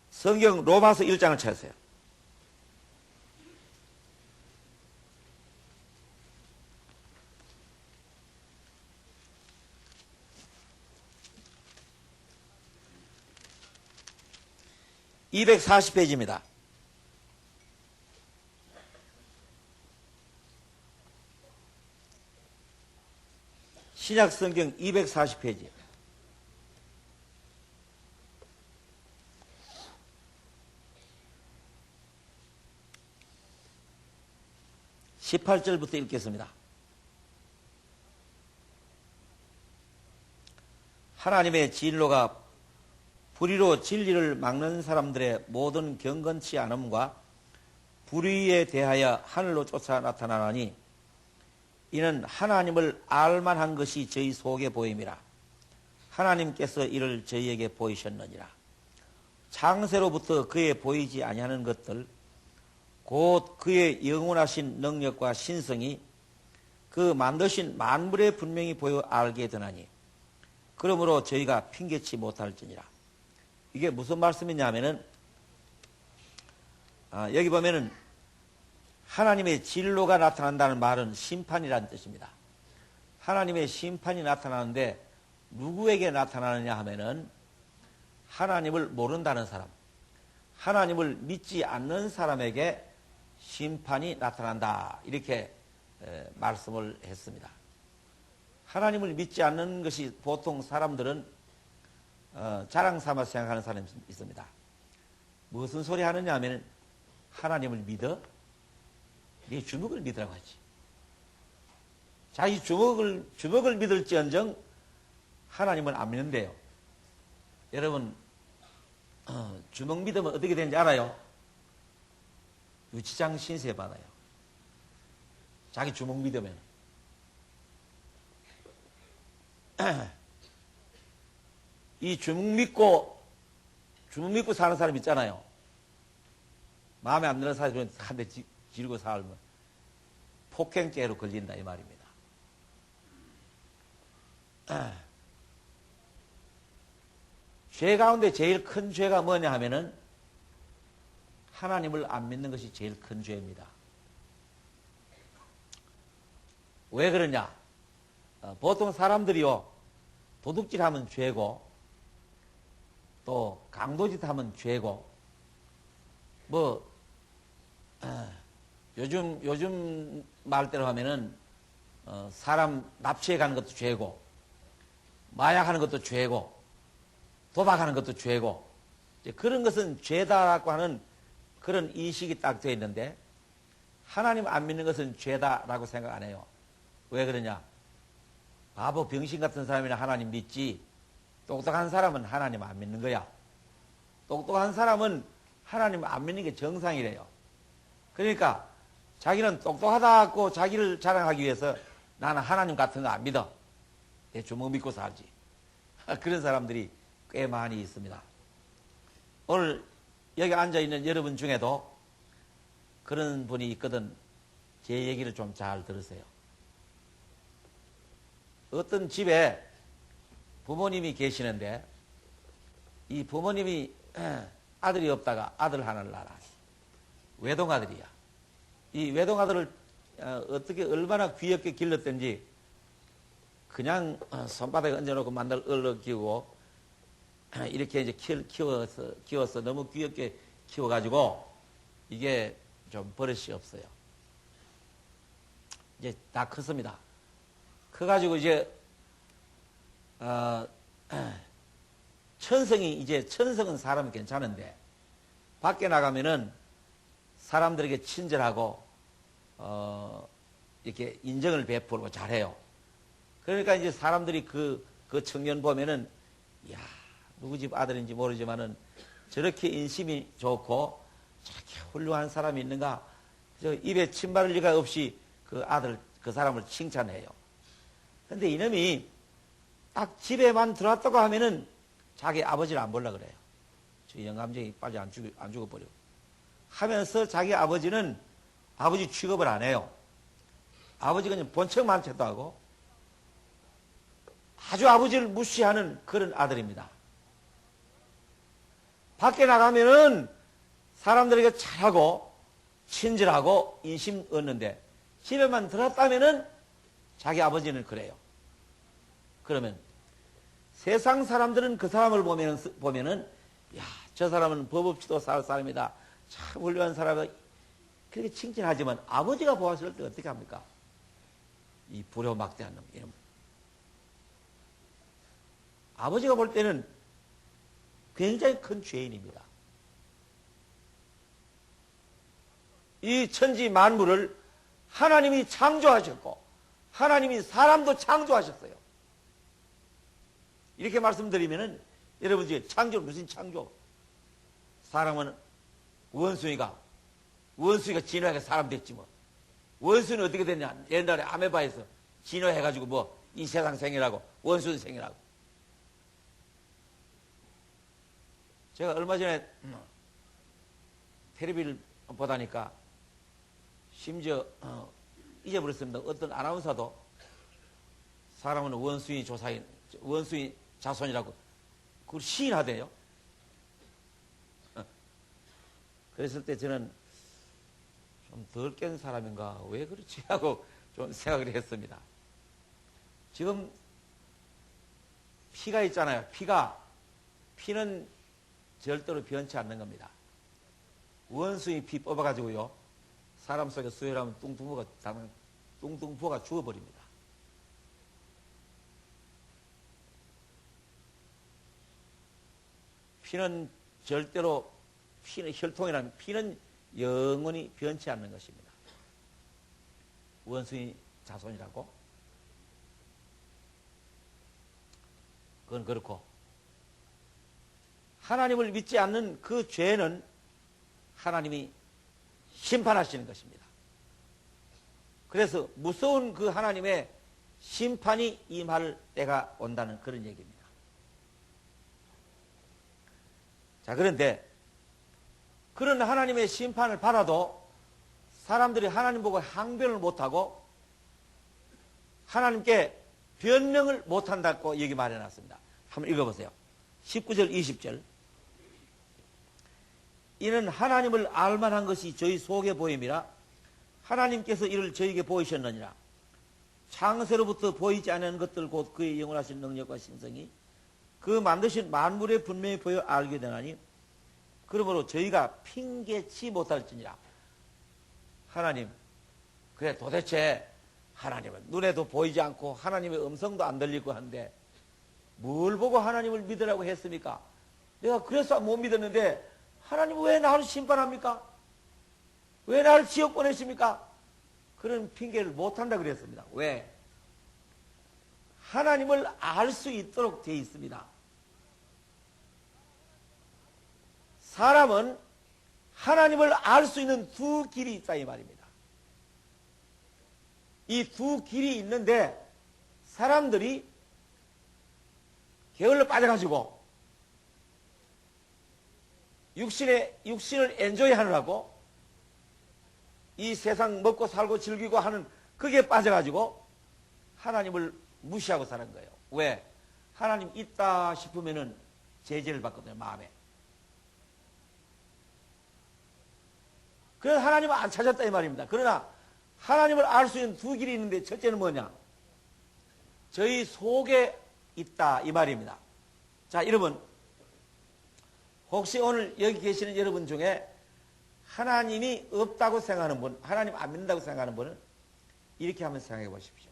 성경 로마서 1장을 찾으세요. (240페이지입니다) 신약성경 240페이지. (18절부터) 읽겠습니다. 하나님의 진로가 불의로 진리를 막는 사람들의 모든 경건치 않음과 불의에 대하여 하늘로 쫓아 나타나나니 이는 하나님을 알만한 것이 저희 속에 보임이라. 하나님께서 이를 저희에게 보이셨느니라. 창세로부터 그에 보이지 아니하는 것들 곧 그의 영원하신 능력과 신성이 그 만드신 만물에 분명히 보여 알게 되나니 그러므로 저희가 핑계치 못할지니라. 이게 무슨 말씀이냐면은 여기 보면은 하나님의 진로가 나타난다는 말은 심판이라는 뜻입니다. 하나님의 심판이 나타나는데 누구에게 나타나느냐 하면은 하나님을 모른다는 사람, 하나님을 믿지 않는 사람에게 심판이 나타난다. 이렇게 말씀을 했습니다. 하나님을 믿지 않는 것이 보통 사람들은 자랑 삼아 생각하는 사람이 있습니다. 무슨 소리 하느냐 하면 하나님을 믿어? 네 주먹을 믿으라고 하지. 자기 주먹을 믿을지언정 하나님은 안 믿는데요. 여러분 주먹 믿으면 어떻게 되는지 알아요? 유치장 신세 받아요. 자기 주먹 믿으면. 이 주먹 믿고 사는 사람 있잖아요. 마음에 안 드는 사람이 한 대 지르고 살면 폭행죄로 걸린다 이 말입니다. 죄 가운데 제일 큰 죄가 뭐냐 하면은 하나님을 안 믿는 것이 제일 큰 죄입니다. 왜 그러냐? 보통 사람들이요 도둑질하면 죄고 또 강도짓하면 죄고 요즘 말대로 하면은 사람 납치해 가는 것도 죄고 마약하는 것도 죄고 도박하는 것도 죄고 그런 것은 죄다라고 하는 그런 인식이 딱 되어 있는데 하나님 안 믿는 것은 죄다라고 생각 안 해요. 왜 그러냐? 바보 병신 같은 사람이나 하나님 믿지 똑똑한 사람은 하나님 안 믿는 거야. 똑똑한 사람은 하나님 안 믿는 게 정상이래요. 그러니까 자기는 똑똑하다고 자기를 자랑하기 위해서 나는 하나님 같은 거 안 믿어. 내 주먹 믿고 살지. 그런 사람들이 꽤 많이 있습니다. 오늘 여기 앉아있는 여러분 중에도 그런 분이 있거든. 제 얘기를 좀 잘 들으세요. 어떤 집에 부모님이 계시는데 이 부모님이 아들이 없다가 아들 하나를 낳아. 외동아들이야. 이 외동아들을 어떻게 얼마나 귀엽게 길렀던지 그냥 손바닥에 얹어놓고 만날 얼른 키우고 이렇게 이제 키워서 너무 귀엽게 키워가지고 이게 좀 버릇이 없어요. 이제 다 컸습니다. 커가지고 이제 천성은 사람은 괜찮은데 밖에 나가면은 사람들에게 친절하고 이렇게 인정을 베풀고 잘해요. 그러니까 이제 사람들이 그 청년 보면은 야 누구 집 아들인지 모르지만은 저렇게 인심이 좋고 저렇게 훌륭한 사람이 있는가? 저 입에 침 바를 리가 없이 그 사람을 칭찬해요. 근데 이놈이 딱 집에만 들어왔다고 하면은 자기 아버지를 안 보려고 그래요. 저 영감쟁이 빨리 안 죽어버려. 하면서 자기 아버지는 아버지 취급을 안 해요. 아버지가 그냥 본척만 채도 하고 아주 아버지를 무시하는 그런 아들입니다. 밖에 나가면은 사람들에게 잘하고 친절하고 인심 얻는데 집에만 들었다면은 자기 아버지는 그래요. 그러면 세상 사람들은 그 사람을 보면은 야, 저 사람은 법 없이도 살 사람이다. 참 훌륭한 사람이다. 그렇게 칭찬하지만 아버지가 보았을 때 어떻게 합니까? 이 불효막대한 놈, 이놈. 아버지가 볼 때는 굉장히 큰 죄인입니다. 이 천지 만물을 하나님이 창조하셨고 하나님이 사람도 창조하셨어요. 이렇게 말씀드리면은 여러분 중에 창조 무슨 창조? 사람은 원숭이가 진화해서 사람 됐지 뭐. 원숭이는 어떻게 됐냐? 옛날에 아메바에서 진화해가지고 뭐 이 세상 생이라고 원숭이 생이라고. 제가 얼마 전에 텔레비를 보다니까 심지어 잊어버렸습니다. 어떤 아나운서도 사람은 원숭이 자손이라고 그걸 시인하대요. 그랬을 때 저는 좀 덜 깬 사람인가 왜 그렇지 하고 좀 생각을 했습니다. 지금 피가 있잖아요. 피는 절대로 변치 않는 겁니다. 원숭이 피 뽑아가지고요. 사람 속에 수혈하면 뚱뚱부가 죽어버립니다. 피는 혈통이라는 피는 영원히 변치 않는 것입니다. 원숭이 자손이라고? 그건 그렇고 하나님을 믿지 않는 그 죄는 하나님이 심판하시는 것입니다. 그래서 무서운 그 하나님의 심판이 임할 때가 온다는 그런 얘기입니다. 자, 그런데 그런 하나님의 심판을 받아도 사람들이 하나님 보고 항변을 못하고 하나님께 변명을 못한다고 여기 말해놨습니다. 한번 읽어보세요. 19절 20절. 이는 하나님을 알만한 것이 저희 속에 보임이라 하나님께서 이를 저에게 보이셨느니라. 창세로부터 보이지 않는 것들 곧 그의 영원하신 능력과 신성이 그 만드신 만물에 분명히 보여 알게 되나니 그러므로 저희가 핑계치 못할지니라. 하나님, 그래 도대체 하나님은 눈에도 보이지 않고 하나님의 음성도 안 들리고 하는데 뭘 보고 하나님을 믿으라고 했습니까? 내가 그래서 못 믿었는데 하나님 왜 나를 심판합니까? 왜 나를 지옥 보내십니까? 그런 핑계를 못한다 그랬습니다. 왜? 하나님을 알 수 있도록 되어 있습니다. 사람은 하나님을 알 수 있는 두 길이 있다 이 말입니다. 이 두 길이 있는데 사람들이 게을러 빠져가지고 육신을 엔조이 하느라고 이 세상 먹고 살고 즐기고 하는 그게 빠져가지고 하나님을 무시하고 사는 거예요. 왜? 하나님 있다 싶으면은 제재를 받거든요, 마음에. 그래서 하나님을 안 찾았다 이 말입니다. 그러나 하나님을 알 수 있는 두 길이 있는데 첫째는 뭐냐? 저희 속에 있다 이 말입니다. 자, 여러분 혹시 오늘 여기 계시는 여러분 중에 하나님이 없다고 생각하는 분, 하나님 안 믿는다고 생각하는 분은 이렇게 한번 생각해 보십시오.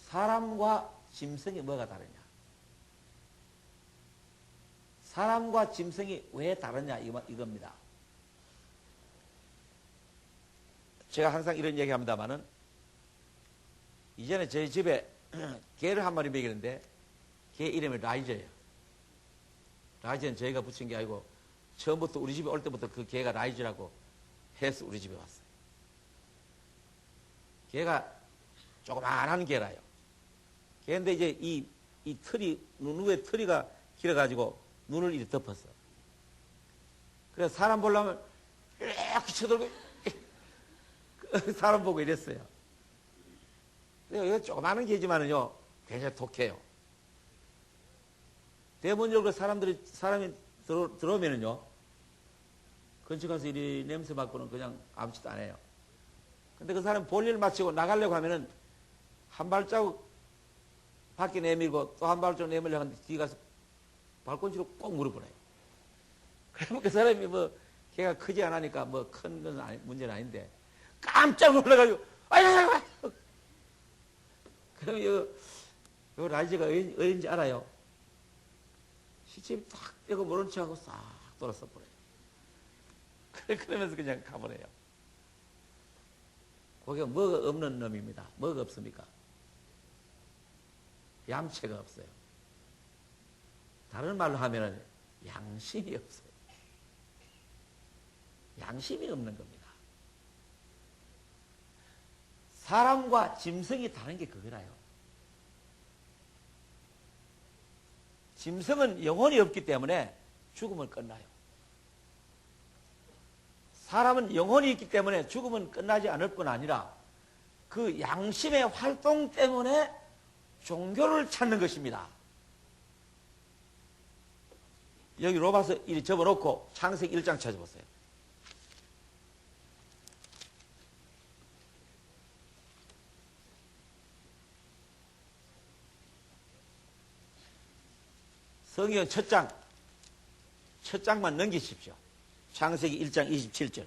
사람과 짐승이 뭐가 다르냐? 사람과 짐승이 왜 다르냐 이겁니다. 제가 항상 이런 얘기 합니다만은 이전에 저희 집에 개를 한 마리 먹이는데 개 이름이 라이저예요. 라이저는 저희가 붙인 게 아니고 처음부터 우리 집에 올 때부터 그 개가 라이저라고 해서 우리 집에 왔어요. 개가 조그만한 개라요. 개인데 이제 이 털이 눈 위에 털이가 길어가지고 눈을 이렇게 덮었어. 그래서 사람 보려면 이렇게 쳐들고 사람 보고 이랬어요. 이거 조그마한 개지만은요 굉장히 독해요. 대문적으로 사람이 들어오면은요, 근처 가서 이리 냄새 맡고는 그냥 아무짓도 안 해요. 근데 그 사람이 볼일 마치고 나가려고 하면은 한 발자국 밖에 내밀고 또 한 발자국 내밀려고 하는데 뒤에 가서 발꿈치로 꼭 무릎을 해요. 그러면 그 사람이 뭐, 걔가 크지 않으니까 뭐 큰 건 문제는 아닌데 깜짝 놀라가지고, 아이고! 그럼 요 라이즈가 어딘지 알아요? 시침이 탁 떼고 모른 척하고 싹 돌아서 버려요. 그러면서 그냥 가버려요. 거기가 뭐가 없는 놈입니다. 뭐가 없습니까? 얌체가 없어요. 다른 말로 하면은 양심이 없어요. 양심이 없는 겁니다. 사람과 짐승이 다른 게 그거라요. 짐승은 영혼이 없기 때문에 죽음은 끝나요. 사람은 영혼이 있기 때문에 죽음은 끝나지 않을 뿐 아니라 그 양심의 활동 때문에 종교를 찾는 것입니다. 여기 로마서 1이 접어놓고 창세기 1장 찾아보세요. 성경 첫 장만 넘기십시오. 창세기 1장 27절.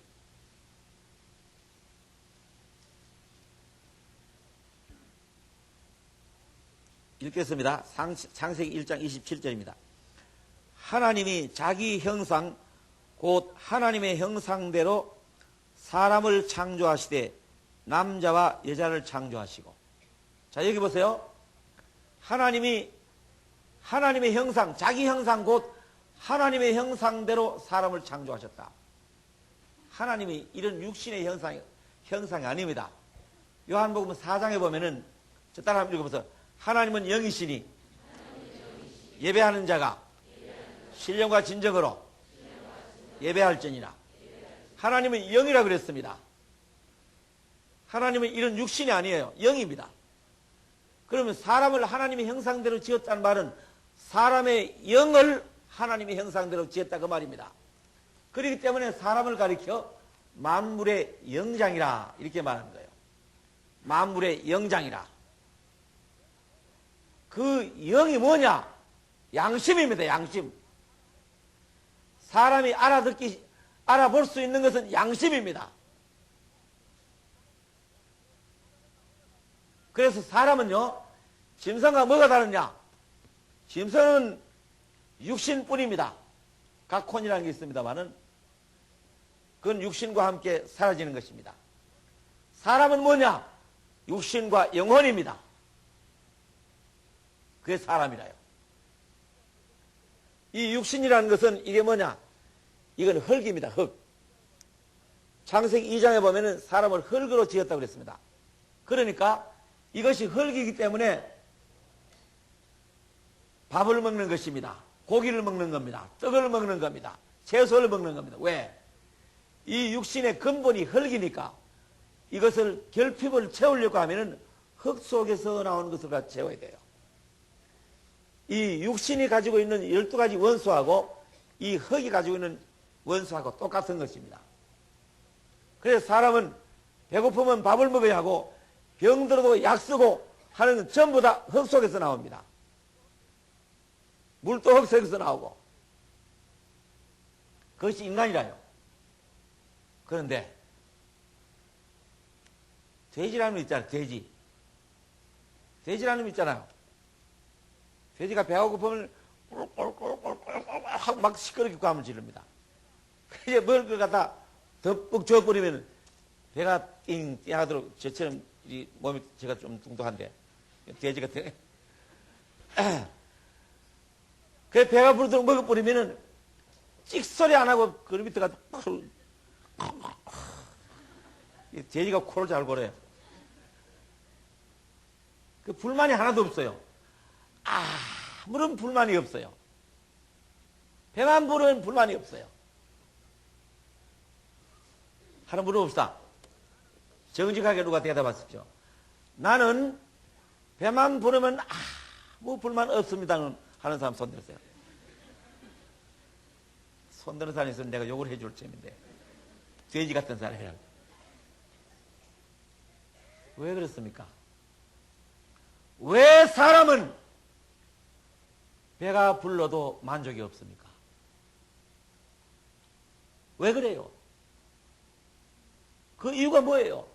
읽겠습니다. 창세기 1장 27절입니다. 하나님이 자기 형상 곧 하나님의 형상대로 사람을 창조하시되 남자와 여자를 창조하시고. 자, 여기 보세요. 하나님의 형상, 자기 형상 곧 하나님의 형상대로 사람을 창조하셨다. 하나님이 이런 육신의 형상이 아닙니다. 요한복음 4장에 보면은, 저 따라 한번 읽어보세요. 하나님은 영이시니 예배하는 자가 신령과 진정으로 예배할지니라. 하나님은 영이라 그랬습니다. 하나님은 이런 육신이 아니에요. 영입니다. 그러면 사람을 하나님의 형상대로 지었다는 말은 사람의 영을 하나님의 형상대로 지었다 그 말입니다. 그렇기 때문에 사람을 가리켜 만물의 영장이라 이렇게 말하는 거예요. 만물의 영장이라. 그 영이 뭐냐? 양심입니다. 양심. 사람이 알아볼 수 있는 것은 양심입니다. 그래서 사람은요, 짐승과 뭐가 다르냐? 짐승은 육신뿐입니다. 각혼이라는 게 있습니다만은 그건 육신과 함께 사라지는 것입니다. 사람은 뭐냐? 육신과 영혼입니다. 그게 사람이라요. 이 육신이라는 것은 이게 뭐냐? 이건 흙입니다. 흙. 창세기 2장에 보면은 사람을 흙으로 지었다고 그랬습니다. 그러니까 이것이 흙이기 때문에 밥을 먹는 것입니다. 고기를 먹는 겁니다. 떡을 먹는 겁니다. 채소를 먹는 겁니다. 왜? 이 육신의 근본이 흙이니까 이것을 결핍을 채우려고 하면은 흙 속에서 나오는 것을 갖다 채워야 돼요. 이 육신이 가지고 있는 12가지 원소하고 이 흙이 가지고 있는 원소하고 똑같은 것입니다. 그래서 사람은 배고프면 밥을 먹어야 하고 병들어도 약 쓰고 하는 건 전부 다 흙 속에서 나옵니다. 물도 흙 속에서 나오고 그것이 인간이라요. 그런데 돼지라는 놈 있잖아요. 돼지라는 놈 있잖아요. 돼지가 배가 고프면 막 시끄럽게 꽐을 지릅니다. 이제 먹을 걸 갖다 덮뿍 줘버리면 배가 띵띵 하도록 저처럼 이 몸이 제가 좀 뚱뚱한데 돼지 같은 그 배가 부르도록 먹어버리면은 찍소리 안 하고 그 밑에가 돼지가 코를 잘 골아요. 그 불만이 하나도 없어요. 아무런 불만이 없어요. 배만 부르면 불만이 없어요. 하나 물어봅시다. 정직하게 누가 대답하십시오. 나는 배만 부르면 아무 불만 없습니다 하는 사람 손 들으세요. 손드는 사람이 있으면 내가 욕을 해줄 셈인데. 돼지 같은 사람이라고. 왜 그렇습니까? 왜 사람은 배가 불러도 만족이 없습니까? 왜 그래요? 그 이유가 뭐예요?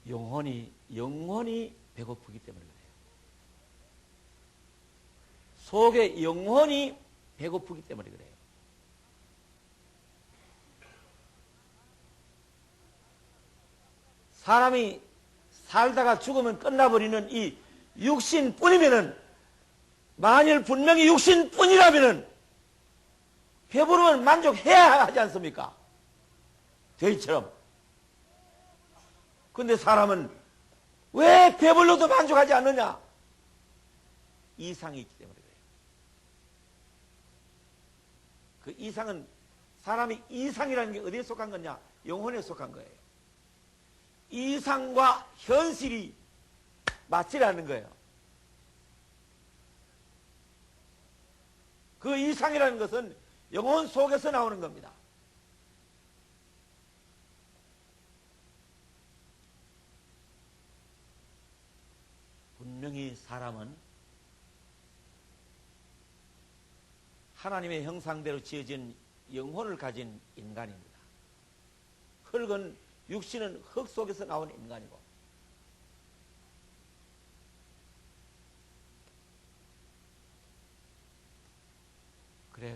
영혼이 배고프기 때문에 그래요. 속에 영혼이 배고프기 때문에 그래요. 사람이 살다가 죽으면 끝나버리는 이 육신뿐이면은, 만일 분명히 육신뿐이라면은 배부르면 만족해야 하지 않습니까? 돼지처럼. 근데 사람은 왜 배불러도 만족하지 않느냐? 이상이 있기 때문에 그래요. 그 이상은, 사람이 이상이라는 게 어디에 속한 거냐? 영혼에 속한 거예요. 이상과 현실이 맞지 않는 거예요. 그 이상이라는 것은 영혼 속에서 나오는 겁니다. 분명히 사람은 하나님의 형상대로 지어진 영혼을 가진 인간입니다. 흙은, 육신은 흙 속에서 나온 인간이고,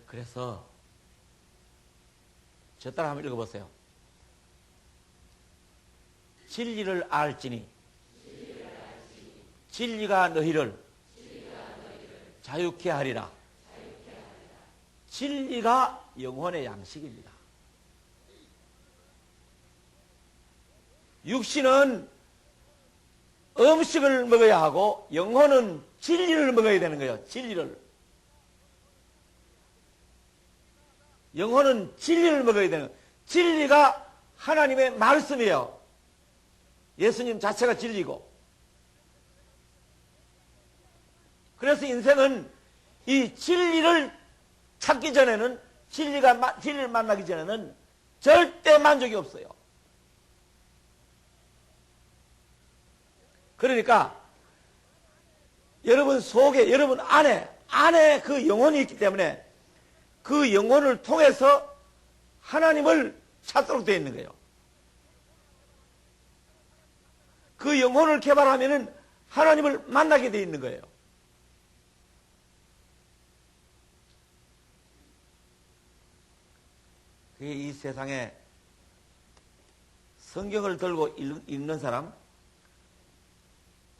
그래서 저 따라 한번 읽어보세요. 진리를 알지니 진리가 너희를 자유케 하리라. 진리가 영혼의 양식입니다. 육신은 음식을 먹어야 하고 영혼은 진리를 먹어야 되는 거예요. 진리를. 영혼은 진리를 먹어야 되는 거예요. 진리가 하나님의 말씀이에요. 예수님 자체가 진리고. 그래서 인생은 이 진리를 찾기 전에는, 진리를 만나기 전에는 절대 만족이 없어요. 그러니까 여러분 속에, 여러분 안에 그 영혼이 있기 때문에 그 영혼을 통해서 하나님을 찾도록 되어 있는 거예요. 그 영혼을 개발하면은 하나님을 만나게 되어 있는 거예요. 이 세상에 성경을 들고 읽는 사람,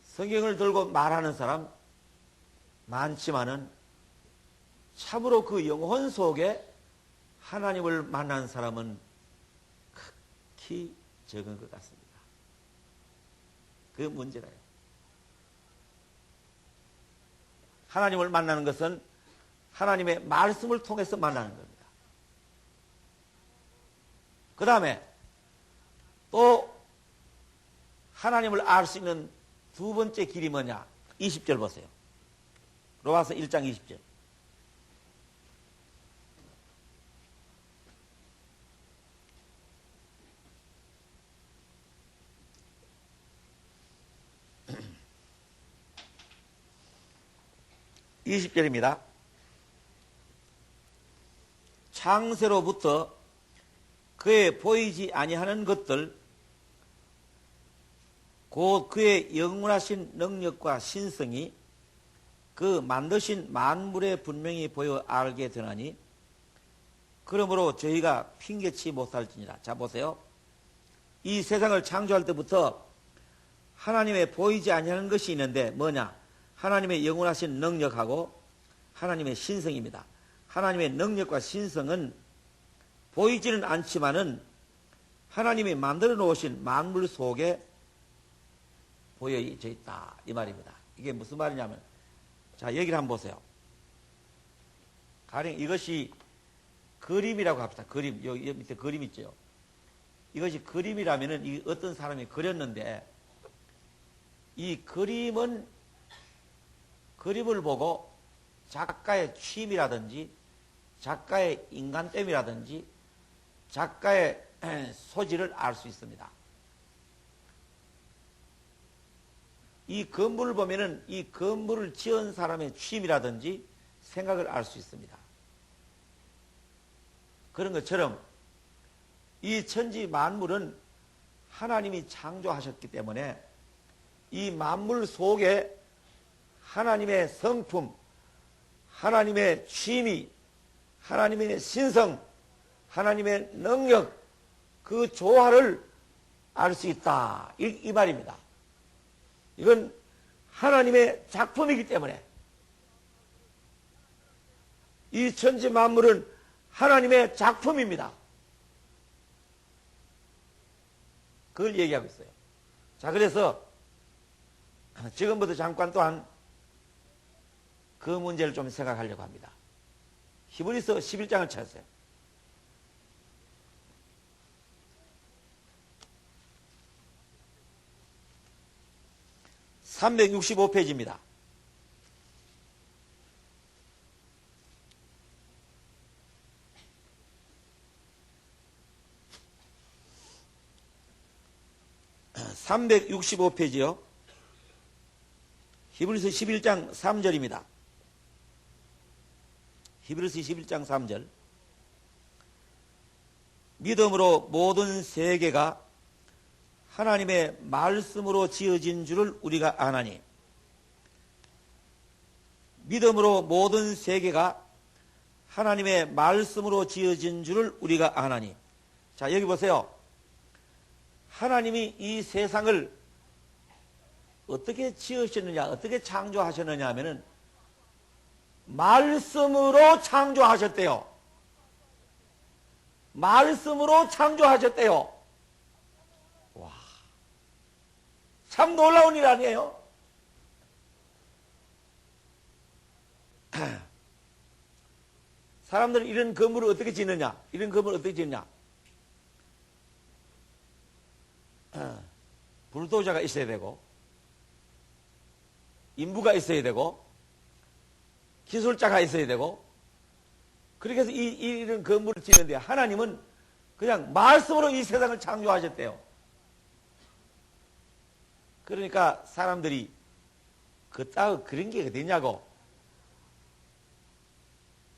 성경을 들고 말하는 사람 많지만은 참으로 그 영혼 속에 하나님을 만난 사람은 극히 적은 것 같습니다. 그게 문제라요. 하나님을 만나는 것은 하나님의 말씀을 통해서 만나는 겁니다. 그 다음에 또 하나님을 알 수 있는 두 번째 길이 뭐냐? 20절 보세요. 로마서 1장 20절. (20절입니다) 창세로부터 그의 보이지 아니하는 것들, 곧 그의 영원하신 능력과 신성이 그 만드신 만물에 분명히 보여 알게 되나니, 그러므로 저희가 핑계치 못할지니라. 자, 보세요. 이 세상을 창조할 때부터 하나님의 보이지 아니하는 것이 있는데 뭐냐? 하나님의 영원하신 능력하고 하나님의 신성입니다. 하나님의 능력과 신성은 보이지는 않지만은 하나님이 만들어 놓으신 만물 속에 보여져 있다, 이 말입니다. 이게 무슨 말이냐면, 자, 여기를 한번 보세요. 가령 이것이 그림이라고 합시다. 그림. 여기 밑에 그림 있죠. 이것이 그림이라면은 이 어떤 사람이 그렸는데, 이 그림은 그림을 보고 작가의 취미라든지 작가의 인간됨이라든지 작가의 소질을 알 수 있습니다. 이 건물을 보면은 이 건물을 지은 사람의 취미라든지 생각을 알 수 있습니다. 그런 것처럼 이 천지 만물은 하나님이 창조하셨기 때문에 이 만물 속에 하나님의 성품, 하나님의 취미, 하나님의 신성, 하나님의 능력, 그 조화를 알 수 있다. 이 말입니다. 이건 하나님의 작품이기 때문에 이 천지 만물은 하나님의 작품입니다. 그걸 얘기하고 있어요. 자, 그래서 지금부터 잠깐 또한 그 문제를 좀 생각하려고 합니다. 히브리서 11장을 찾으세요. 365페이지입니다. (365페이지요) 히브리서 11장 3절입니다. 히브리서 11장 3절. 믿음으로 모든 세계가 하나님의 말씀으로 지어진 줄을 우리가 아나니. 믿음으로 모든 세계가 하나님의 말씀으로 지어진 줄을 우리가 아나니. 자, 여기 보세요. 하나님이 이 세상을 어떻게 지으셨느냐, 어떻게 창조하셨느냐 하면은 말씀으로 창조하셨대요. 말씀으로 창조하셨대요. 와, 참 놀라운 일 아니에요? 사람들은 이런 건물을 어떻게 짓느냐, 이런 건물을 어떻게 짓느냐. 불도저가 있어야 되고, 인부가 있어야 되고, 기술자가 있어야 되고, 그렇게 해서 이런 건물을 짓는데 하나님은 그냥 말씀으로 이 세상을 창조하셨대요. 그러니까 사람들이 그따위 그런 게 어디냐고.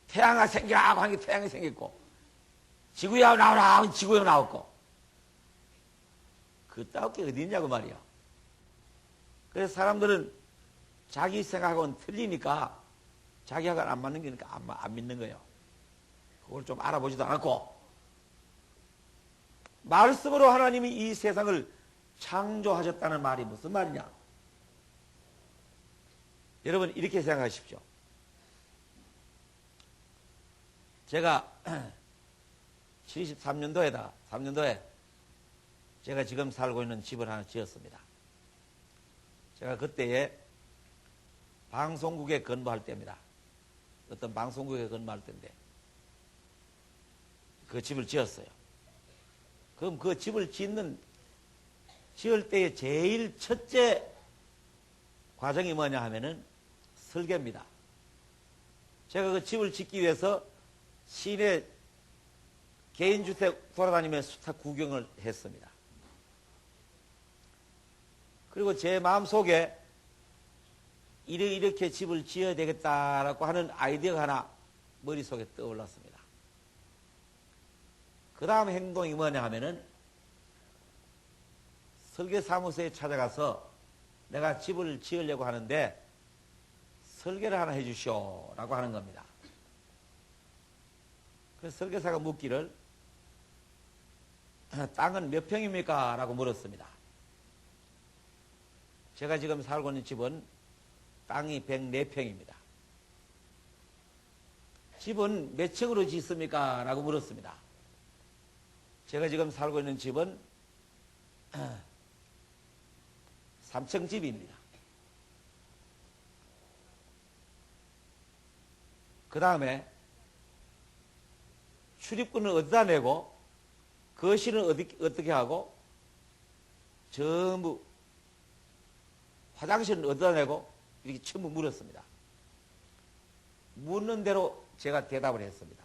태양아 생기라고 하는 게 태양이 생겼고, 지구야 나오라 하면 지구야 나왔고, 그따위 게 어디냐고 말이야. 그래서 사람들은 자기 생각하고는 틀리니까 자기하고는 안 맞는 거니까 안 믿는 거예요. 그걸 좀 알아보지도 않았고, 말씀으로 하나님이 이 세상을 창조하셨다는 말이 무슨 말이냐? 여러분 이렇게 생각하십시오. 제가 3년도에 제가 지금 살고 있는 집을 하나 지었습니다. 제가 그때에 방송국에 근무할 때입니다. 어떤 방송국에 근무할 때인데 그 집을 지었어요. 그럼 그 집을 지을 때의 제일 첫째 과정이 뭐냐 하면은 설계입니다. 제가 그 집을 짓기 위해서 시내 개인주택 돌아다니면서 수탁 구경을 했습니다. 그리고 제 마음속에 이렇게 집을 지어야 되겠다라고 하는 아이디어가 하나 머릿속에 떠올랐습니다. 그 다음 행동이 뭐냐 하면은 설계사무소에 찾아가서 내가 집을 지으려고 하는데 설계를 하나 해주시오 라고 하는 겁니다. 그래서 설계사가 묻기를 땅은 몇 평입니까? 라고 물었습니다. 제가 지금 살고 있는 집은 땅이 104평입니다. 집은 몇 층으로 짓습니까? 라고 물었습니다. 제가 지금 살고 있는 집은 3층 집입니다. 그 다음에 출입구는 어디다 내고 거실은 어떻게 하고 전부 화장실은 어디다 내고 이렇게 전부 물었습니다. 묻는 대로 제가 대답을 했습니다.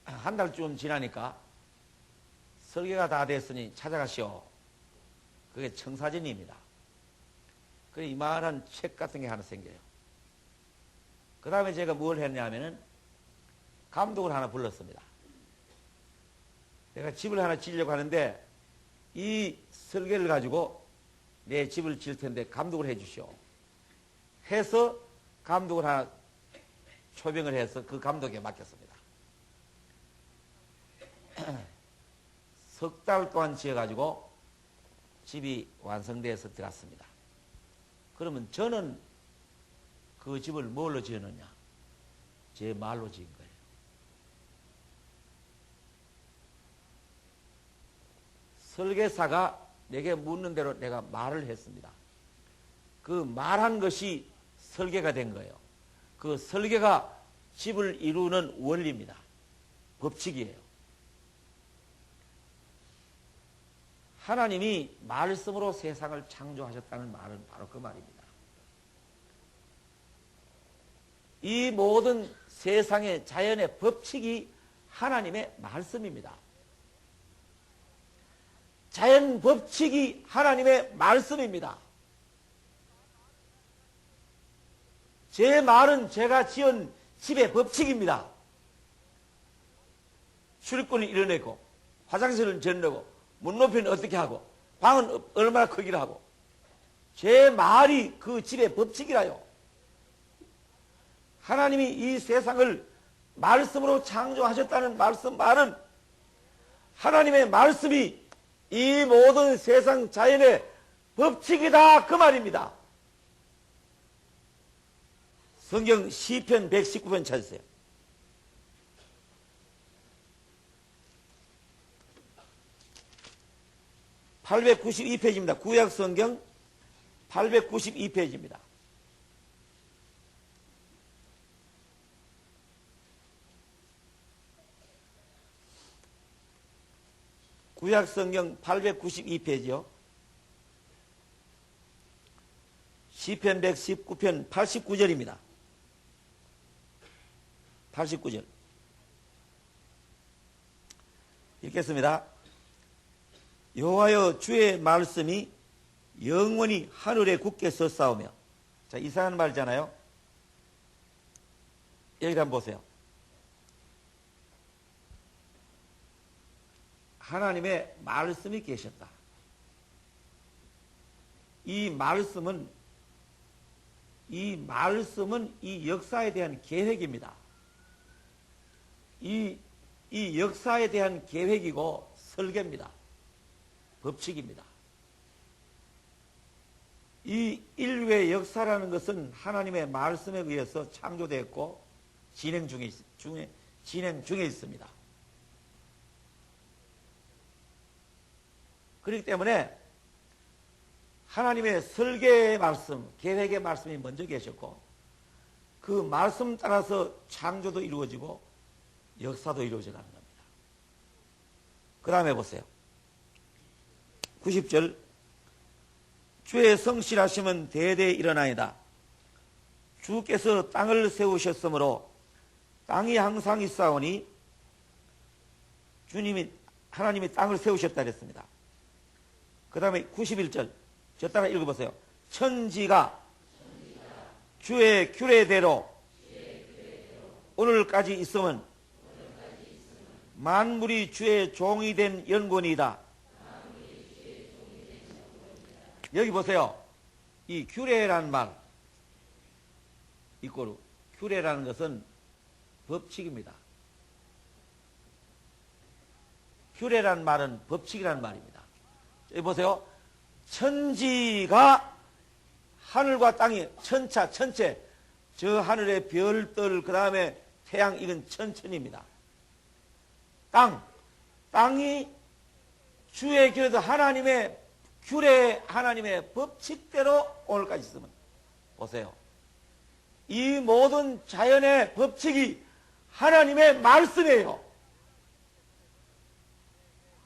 한 달쯤 지나니까 설계가 다 됐으니 찾아가시오. 그게 청사진입니다. 그래 이만한 책 같은 게 하나 생겨요. 그 다음에 제가 뭘 했냐면은 감독을 하나 불렀습니다. 내가 집을 하나 지으려고 하는데 이 설계를 가지고 내 집을 지을 텐데 감독을 해 주시오. 해서 감독을 하나 초빙을 해서 그 감독에게 맡겼습니다. 석 달 동안 지어가지고 집이 완성돼서 들어갔습니다. 그러면 저는 그 집을 뭘로 지었느냐? 제 말로 지은 거예요. 설계사가 내게 묻는 대로 내가 말을 했습니다. 그 말한 것이 설계가 된 거예요. 그 설계가 집을 이루는 원리입니다. 법칙이에요. 하나님이 말씀으로 세상을 창조하셨다는 말은 바로 그 말입니다. 이 모든 세상의 자연의 법칙이 하나님의 말씀입니다. 자연 법칙이 하나님의 말씀입니다. 제 말은 제가 지은 집의 법칙입니다. 출입구는 이뤄내고 화장실은 전내고 문 높이는 어떻게 하고 방은 얼마나 크기로 하고 제 말이 그 집의 법칙이라요. 하나님이 이 세상을 말씀으로 창조하셨다는 말은 하나님의 말씀이 이 모든 세상 자연의 법칙이다 그 말입니다. 성경 시편 119편 찾으세요. 892페이지입니다. 구약 성경 892페이지입니다. 구약 성경 892페이지요. 시편 119편 89절입니다. 89절. 읽겠습니다. 여호와여 주의 말씀이 영원히 하늘에 굳게 섰사오며. 자, 이상한 말이잖아요. 여기 한번 보세요. 하나님의 말씀이 계셨다. 이 말씀은 이 역사에 대한 계획입니다. 이 역사에 대한 계획이고 설계입니다. 법칙입니다. 이 인류의 역사라는 것은 하나님의 말씀에 의해서 창조되었고 진행 중에 있습니다. 그렇기 때문에 하나님의 설계의 말씀, 계획의 말씀이 먼저 계셨고 그 말씀 따라서 창조도 이루어지고 역사도 이루어져 가는 겁니다. 그 다음에 보세요. 90절. 주의 성실하심은 대대에 일어나이다. 주께서 땅을 세우셨으므로 땅이 항상 있사오니 하나님이 땅을 세우셨다 그랬습니다. 그 다음에 91절. 저 따라 읽어보세요. 천지가 주의 규례대로 오늘까지 있으면 만물이 주의 종이 된 연권이다. 여기 보세요. 이 규례라는 말, 이꼬르 규례라는 것은 법칙입니다. 규례라는 말은 법칙이라는 말입니다. 여기 보세요. 천지가 하늘과 땅이 천체, 저 하늘의 별들, 그 다음에 태양, 이건 천천입니다. 땅이 주의 규례도 하나님의 규례, 하나님의 법칙대로 오늘까지 있으면 보세요. 이 모든 자연의 법칙이 하나님의 말씀이에요.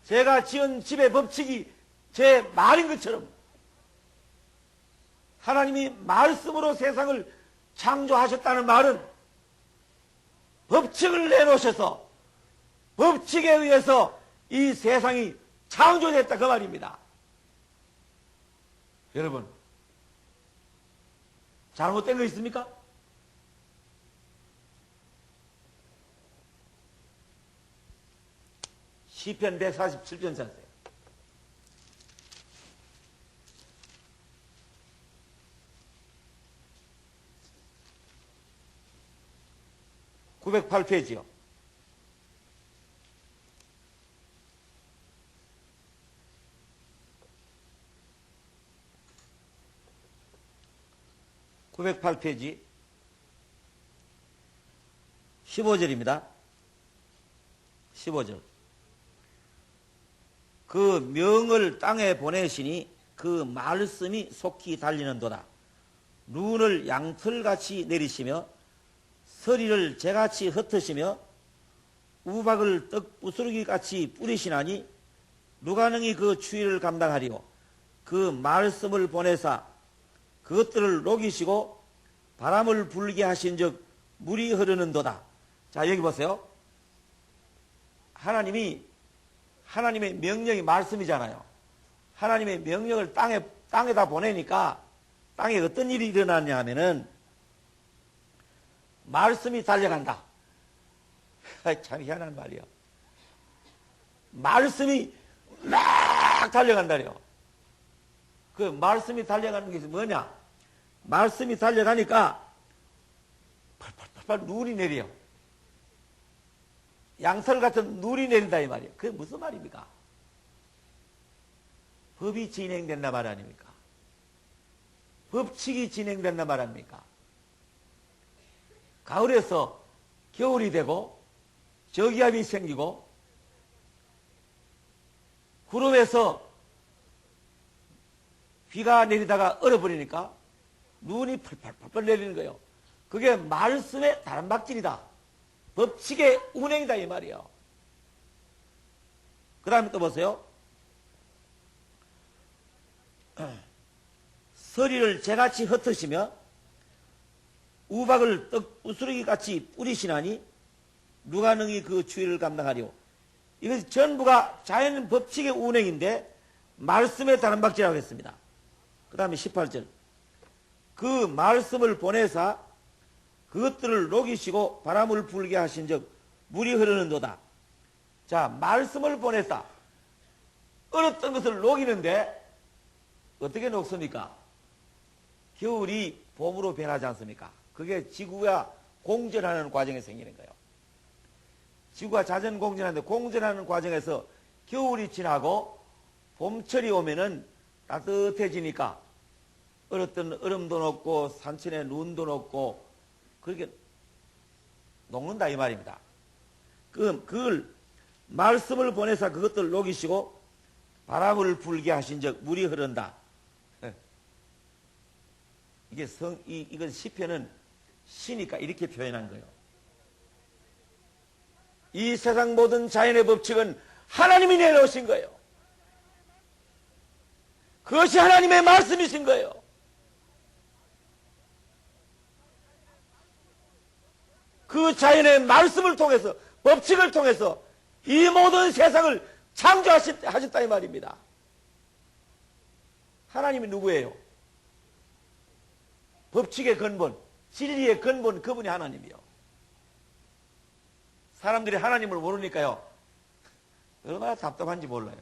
제가 지은 집의 법칙이 제 말인 것처럼 하나님이 말씀으로 세상을 창조하셨다는 말은 법칙을 내놓으셔서 법칙에 의해서 이 세상이 창조됐다 그 말입니다. 여러분, 잘못된 거 있습니까? 시편 147편 찾으세요. (908페이지요) (908페이지) 15절입니다. 15절. 그 명을 땅에 보내시니 그 말씀이 속히 달리는도다. 눈을 양털같이 내리시며 서리를 재같이 흩으시며 우박을 떡부스러기같이 뿌리시나니 누가 능히 그 추위를 감당하리요. 그 말씀을 보내사 그것들을 녹이시고 바람을 불게 하신즉 물이 흐르는도다. 자, 여기 보세요. 하나님의 명령이 말씀이잖아요. 하나님의 명령을 땅에다 보내니까 땅에 어떤 일이 일어나냐 하면은 말씀이 달려간다. 참 희한한 말이요. 말씀이 막 달려간다요. 그 말씀이 달려가는 게 뭐냐? 말씀이 달려가니까 팔팔팔팔 눈이 내려. 양털 같은 눈이 내린다 이 말이에요. 그게 무슨 말입니까? 법이 진행된다 말 아닙니까? 법칙이 진행된다 말 아닙니까? 가을에서 겨울이 되고 저기압이 생기고 구름에서 비가 내리다가 얼어버리니까 눈이 펄펄펄펄 내리는 거예요. 그게 말씀의 다람박질이다. 법칙의 운행이다 이 말이에요. 그 다음에 또 보세요. 서리를 재같이 흩으시며 우박을 떡부스러기같이 뿌리시나니 누가 능히 그 추위를 감당하리요. 이것이 전부가 자연 법칙의 운행인데 말씀의 다람박질이라고 했습니다. 그 다음에 18절. 그 말씀을 보내사 그것들을 녹이시고 바람을 불게 하신즉 물이 흐르는도다. 자, 말씀을 보내사 얼었던 것을 녹이는데 어떻게 녹습니까? 겨울이 봄으로 변하지 않습니까? 그게 지구가 공전하는 과정에 생기는 거예요. 지구가 자전 공전하는데 공전하는 과정에서 겨울이 지나고 봄철이 오면은 따뜻해지니까 얼었던 얼음도 녹고 산천에 눈도 녹고 그렇게 녹는다 이 말입니다. 그걸 말씀을 보내서 그것들을 녹이시고 바람을 불게 하신즉 물이 흐른다. 이게 이건 시편은 시니까 이렇게 표현한 거예요. 이 세상 모든 자연의 법칙은 하나님이 내놓으신 거예요. 그것이 하나님의 말씀이신 거예요. 그 자연의 말씀을 통해서 법칙을 통해서 이 모든 세상을 창조하셨다 이 말입니다. 하나님이 누구예요? 법칙의 근본, 진리의 근본 그분이 하나님이요. 사람들이 하나님을 모르니까요 얼마나 답답한지 몰라요.